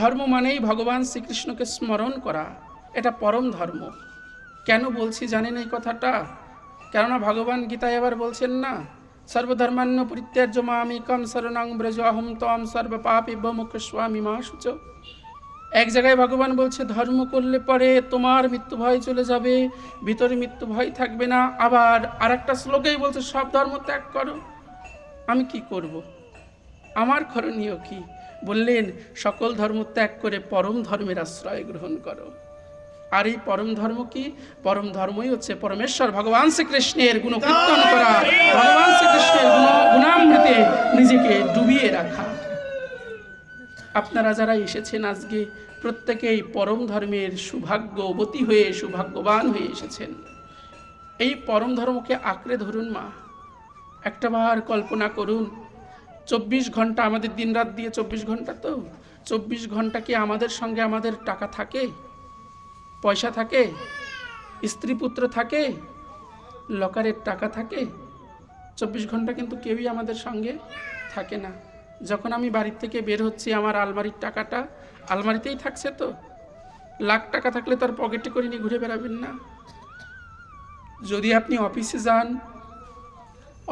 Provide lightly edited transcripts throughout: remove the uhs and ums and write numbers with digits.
ধর্ম মানেই ভগবান শ্রীকৃষ্ণকে স্মরণ করা, এটা পরম ধর্ম। কেন বলছি জানেন এই কথাটা? কেননা ভগবান গীতায় আবার বলছেন না, সর্বধর্মান্য পরিত্যাজ্য মামেকং শরণং ব্রজ অহং ত্বং সর্বপাপেভ্যো মোক্ষয়িষ্যামি মা শুচ। এক জায়গায় ভগবান বলছে ধর্ম করলে পরে তোমার মৃত্যু ভয় চলে যাবে, ভিতরে মৃত্যু ভয় থাকবে না। আবার আর একটা শ্লোকেই বলছে সব ধর্ম ত্যাগ করো। আমি কি করব? আমার করণীয় কি? বললেন সকল ধর্ম ত্যাগ করে পরম ধর্মের আশ্রয় গ্রহণ করো। আর এই পরম ধর্ম কি? পরম ধর্মই হচ্ছে পরমেশ্বর ভগবান শ্রীকৃষ্ণের গুণকীর্তন করা, ভগবান শ্রীকৃষ্ণের গুণামৃতে নিজেকে ডুবিয়ে রাখা। আপনারা যারা এসেছেন আজকে প্রত্যেকেই পরম ধর্মের সৌভাগ্যবতী হয়ে, সৌভাগ্যবান হয়ে এসেছেন। এই পরম ধর্মকে আঁকড়ে ধরুন মা। একটাবার কল্পনা করুন, 24 ঘন্টা আমাদের দিনরাত দিয়ে 24 ঘন্টা, তো 24 ঘন্টা কি আমাদের সঙ্গে আমাদের টাকা থাকে, পয়সা থাকে, স্ত্রী পুত্র থাকে, লকারের টাকা থাকে? 24 ঘন্টা কিন্তু কেউই আমাদের সঙ্গে থাকে না। যখন আমি বাড়ির থেকে বের হচ্ছি, আমার আলমারির টাকাটা আলমারিতেই থাকছে। তো লাখ টাকা থাকলে তার পকেটে করে নিয়ে ঘুরে বেড়াবেন না। যদি আপনি অফিসে যান,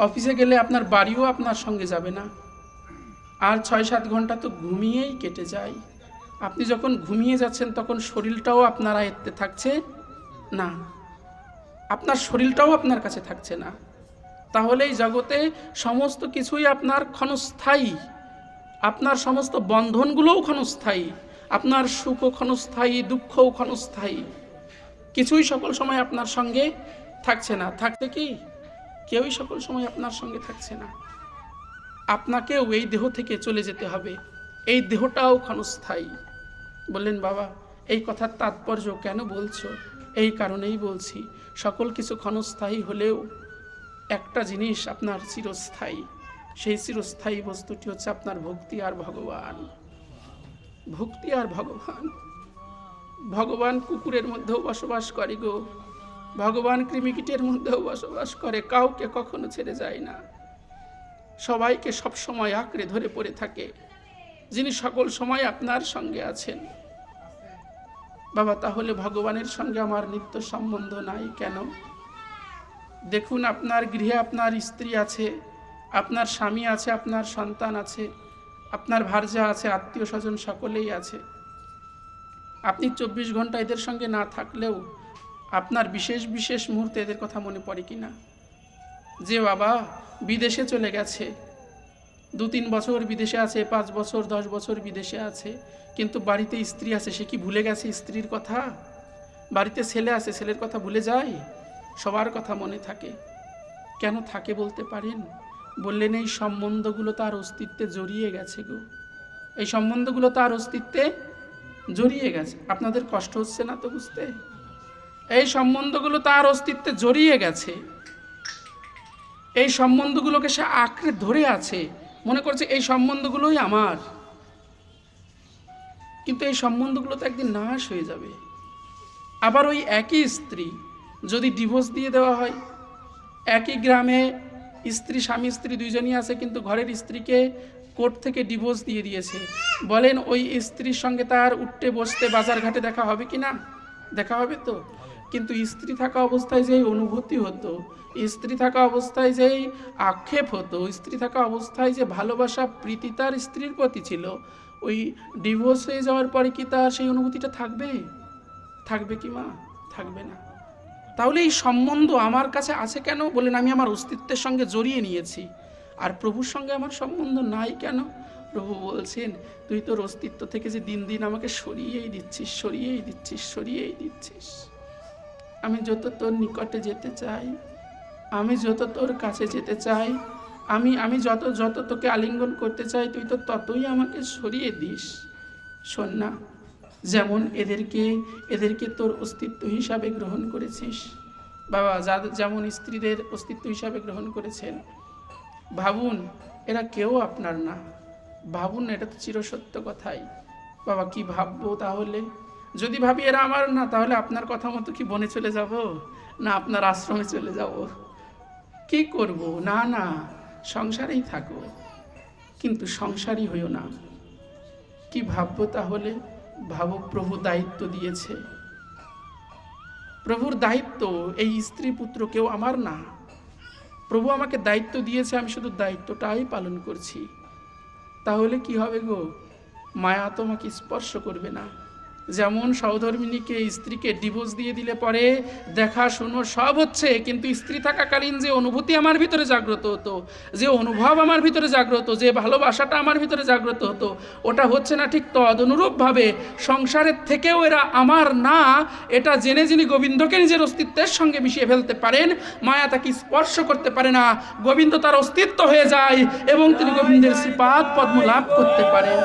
অফিসে গেলে আপনার বাড়িও আপনার সঙ্গে যাবে না। আর 6-7 ঘন্টা তো ঘুমিয়েই কেটে যায়। আপনি যখন ঘুমিয়ে যাচ্ছেন তখন শরীরটাও আপনার আয়ত্তে থাকছে না, আপনার শরীরটাও আপনার কাছে থাকছে না। তাহলে এই জগতে সমস্ত কিছুই আপনার ক্ষণস্থায়ী, আপনার সমস্ত বন্ধনগুলোও ক্ষণস্থায়ী, আপনার সুখও ক্ষণস্থায়ী, দুঃখও ক্ষণস্থায়ী। কিছুই সকল সময় আপনার সঙ্গে থাকছে না। থাকতে কি? কেউই সকল সময় আপনার সঙ্গে থাকছে না। আপনাকেও এই দেহ থেকে চলে যেতে হবে, এই দেহটাও ক্ষণস্থায়ী। বললেন বাবা এই কথার তাৎপর্য কেন বলছো? এই কারণেই বলছি, সকল কিছু ক্ষণস্থায়ী হলেও একটা জিনিস আপনার চিরস্থায়ী। সেই চিরস্থায়ী বস্তুটি হচ্ছে আপনার ভক্তি আর ভগবান। ভক্তি আর ভগবান। ভগবান কুকুরের মধ্যেও বসবাস করে গো, ভগবান কৃমিকীটের মধ্যেও বসবাস করে, কাউকে কখনো ছেড়ে যায় না, সবাইকে সব সময় আঁকড়ে ধরে পড়ে থাকে, যিনি সকল সময় আপনার সঙ্গে আছেন। বাবা তাহলে ভগবানের সঙ্গে আমার নিত্য সম্বন্ধ নাই কেন? দেখুন আপনার গৃহে আপনার স্ত্রী আছে, আপনার স্বামী আছে, আপনার সন্তান আছে, আপনার ভার্যা আছে, আত্মীয় স্বজন সকলেই আছে। আপনি 24 ঘন্টা এদের সঙ্গে না থাকলেও আপনার বিশেষ বিশেষ মুহূর্তে এদের কথা মনে পড়ে কি না? যে বাবা বিদেশে চলে গেছে, 2-3 বছর বিদেশে আছে, 5 বছর 10 বছর বিদেশে আছে, কিন্তু বাড়িতে স্ত্রী আছে, সে কি ভুলে গেছে স্ত্রীর কথা? বাড়িতে ছেলে আছে, ছেলের কথা ভুলে যায়? সবার কথা মনে থাকে। কেন থাকে বলতে পারেন? বললেন এই সম্বন্ধগুলো তার অস্তিত্বে জড়িয়ে গেছে গো, এই সম্বন্ধগুলো তার অস্তিত্বে জড়িয়ে গেছে। আপনাদের কষ্ট হচ্ছে না তো বুঝতে? এই সম্বন্ধগুলো তার অস্তিত্বে জড়িয়ে গেছে, এই সম্বন্ধগুলোকে সে আঁকড়ে ধরে আছে, মনে করছে এই সম্বন্ধগুলোই আমার। কিন্তু এই সম্বন্ধগুলো তো একদিন নাশ হয়ে যাবে। আবার ওই একই স্ত্রী যদি ডিভোর্স দিয়ে দেওয়া হয়, একই গ্রামে স্ত্রী, স্বামী স্ত্রী দুইজনই আছে, কিন্তু ঘরের স্ত্রীকে কোর্ট থেকে ডিভোর্স দিয়ে দিয়েছে, বলেন ওই স্ত্রীর সঙ্গে তার উঠতে বসতে বাজার ঘাটে দেখা হবে কি না? দেখা হবে তো। কিন্তু স্ত্রী থাকা অবস্থায় যেই অনুভূতি হতো, স্ত্রী থাকা অবস্থায় যেই আক্ষেপ হতো, স্ত্রী থাকা অবস্থায় যে ভালোবাসা প্রীতি তার স্ত্রীর প্রতি ছিল, ওই ডিভোর্স হয়ে যাওয়ার পরে কি তার সেই অনুভূতিটা থাকবে? থাকবে কি মা? থাকবে না। তাহলে এই সম্বন্ধ আমার কাছে আছে কেন? বলেন আমি আমার অস্তিত্বের সঙ্গে জড়িয়ে নিয়েছি। আর প্রভুর সঙ্গে আমার সম্বন্ধ নাই কেন? প্রভু বলছেন তুই তোর অস্তিত্ব থেকে যে দিন দিন আমাকে সরিয়েই দিচ্ছিস, সরিয়েই দিচ্ছিস, সরিয়েই দিচ্ছিস। আমি যত তোর নিকটে যেতে চাই, আমি যত তোর কাছে যেতে চাই, আমি যত তোকে আলিঙ্গন করতে চাই, তুই তো ততই আমাকে সরিয়ে দিস। শোন না, যেমন এদেরকে তোর অস্তিত্ব হিসাবে গ্রহণ করেছিস বাবা, যেমন স্ত্রীদের অস্তিত্ব হিসাবে গ্রহণ করেছেন, ভাবুন এরা কেউ আপনার না। ভাবুন, এটা তো চিরসত্য কথাই। বাবা কি ভাববো তাহলে? যদি ভাবি এরা আমার না, তাহলে আপনার কথা মতো কি বনে চলে যাব, না আপনার আশ্রমে চলে যাব? কি করব? না না, সংসারেই থাকো, কিন্তু সংসারী হইও না। কি ভাববো তাহলে? ভাবো, প্রভু দায়িত্ব দিয়েছে, প্রভুর দায়িত্ব। এই স্ত্রী পুত্র কেউ আমার না, প্রভু আমাকে দায়িত্ব দিয়েছে, আমি শুধু দায়িত্বটাই পালন করছি। তাহলে কি হবে গো? মায়া তোমাকে স্পর্শ করবে না। যেমন সহধর্মিণীকে স্ত্রীকে ডিভোর্স দিয়ে দিলে পরে দেখা শুনো সব হচ্ছে, কিন্তু স্ত্রী থাকাকালীন যে অনুভূতি আমার ভিতরে জাগ্রত হতো, যে অনুভব আমার ভিতরে জাগ্রত, যে ভালোবাসাটা আমার ভিতরে জাগ্রত হতো, ওটা হচ্ছে না। ঠিক তদনুরূপভাবে সংসারের থেকেও এরা আমার না, এটা জেনে যিনি গোবিন্দকে নিজের অস্তিত্বের সঙ্গে মিশিয়ে ফেলতে পারেন, মায়া তাকে স্পর্শ করতে পারে না, গোবিন্দ তার অস্তিত্ব হয়ে যায় এবং তিনি গোবিন্দের শ্রীপাদ পদ্ম লাভ করতে পারেন।